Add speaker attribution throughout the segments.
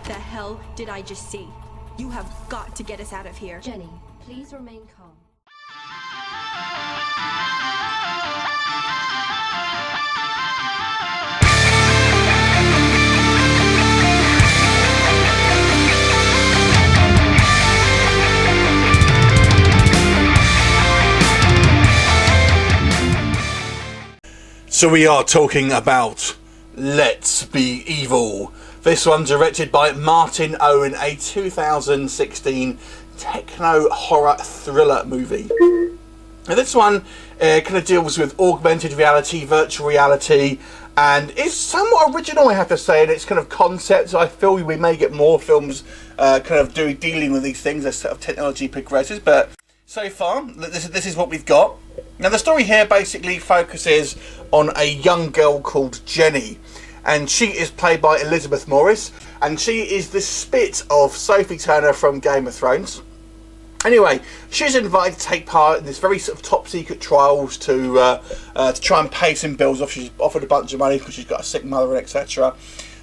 Speaker 1: the hell did I just see? You have got to get us out of here.
Speaker 2: Jenny, please remain calm.
Speaker 3: So we are talking about Let's Be Evil. This one directed by Martin Owen, a 2016 techno horror thriller movie. Now this one kind of deals with augmented reality, virtual reality, and is somewhat original, I have to say, in its kind of concept. I feel we may get more films kind of dealing with these things as sort of technology progresses, but so far this is what we've got. Now the story here basically focuses on a young girl called Jenny, and she is played by Elizabeth Morris, and she is the spit of Sophie Turner from Game of Thrones. Anyway, she's invited to take part in this very sort of top secret trials to try and pay some bills off. She's offered a bunch of money because she's got a sick mother, etc.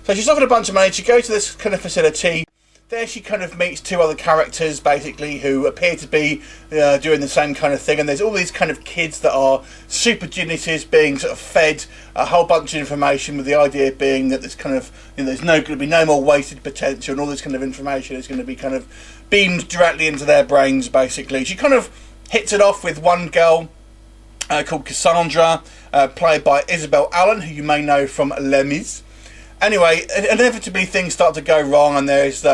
Speaker 3: So she's offered a bunch of money to go to this kind of facility. There she kind of meets two other characters basically who appear to be doing the same kind of thing, and there's all these kind of kids that are super geniuses being sort of fed a whole bunch of information, with the idea being that there's kind of, you know, there's going to be no more wasted potential, and all this kind of information is going to be kind of beamed directly into their brains basically. She kind of hits it off with one girl called Cassandra, played by Isabel Allen, who you may know from Les Mis. Anyway, inevitably things start to go wrong, and there's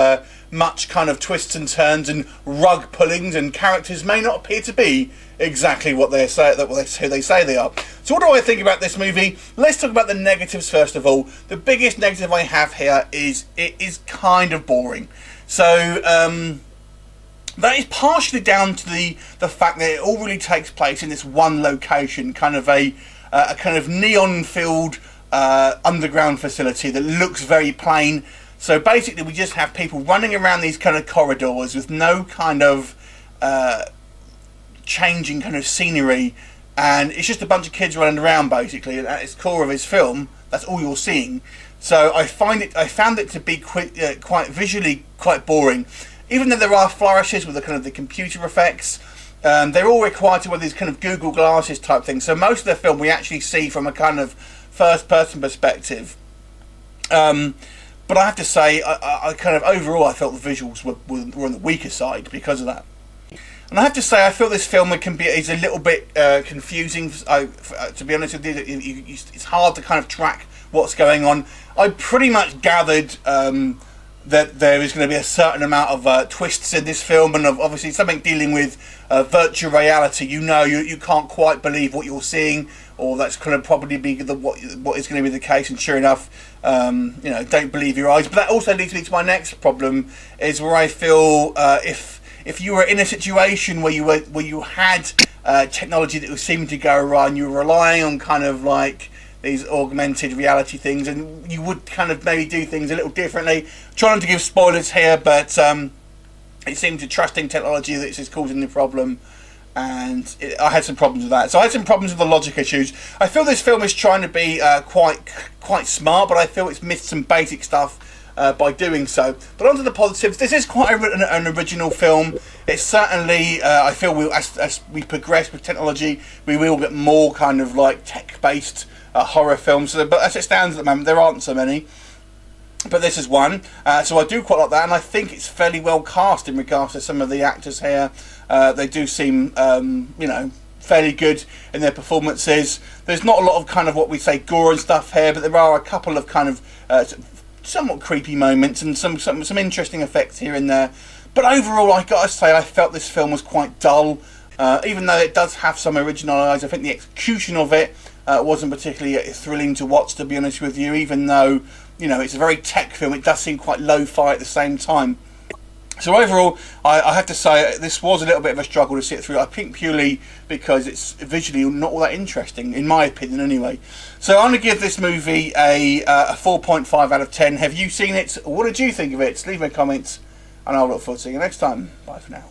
Speaker 3: much kind of twists and turns and rug pullings, and characters may not appear to be exactly what they say, who they say they are. So what do I think about this movie? Let's talk about the negatives first of all. The biggest negative I have here is it is kind of boring. So that is partially down to the fact that it all really takes place in this one location, kind of a kind of neon-filled underground facility that looks very plain. So basically we just have people running around these kind of corridors with no kind of changing kind of scenery, and it's just a bunch of kids running around basically, and at its core of his film that's all you're seeing. So I found it to be quite visually quite boring, even though there are flourishes with the kind of the computer effects. They're all required to wear these kind of Google glasses type things, so most of the film we actually see from a kind of first person perspective, but I have to say I kind of overall I felt the visuals were on the weaker side because of that. And I have to say I feel this film is a little bit confusing. To be honest with you, it's hard to kind of track what's going on. I pretty much gathered that there is going to be a certain amount of twists in this film, and obviously something dealing with virtual reality. You can't quite believe what you're seeing, or that's going to probably be what is going to be the case. And sure enough, don't believe your eyes. But that also leads me to my next problem, is where I feel if you were in a situation where you had technology that was seeming to go awry, and you were relying on kind of like these augmented reality things, and you would kind of maybe do things a little differently. Trying to give spoilers here, but it seemed to trusting technology that is causing the problem, and I had some problems with that. So I had some problems with the logic issues. I feel this film is trying to be quite smart, but I feel it's missed some basic stuff by doing so. But on to the positives. This is quite an original film. It's certainly, I feel as we progress with technology, we will get more kind of like tech-based horror films. But as it stands at the moment, there aren't so many. But this is one. So I do quite like that, and I think it's fairly well cast in regards to some of the actors here. They do seem, fairly good in their performances. There's not a lot of kind of what we say gore and stuff here, but there are a couple of kind of somewhat creepy moments and some interesting effects here and there. But overall, I gotta say, I felt this film was quite dull. Even though it does have some originalities, I think the execution of it wasn't particularly thrilling to watch, to be honest with you. Even though, it's a very tech film, it does seem quite lo-fi at the same time. So overall, I have to say this was a little bit of a struggle to sit through. I think purely because it's visually not all that interesting, in my opinion anyway. So I'm going to give this movie a 4.5 out of 10. Have you seen it? What did you think of it? Leave me a comment, and I'll look forward to seeing you next time. Bye for now.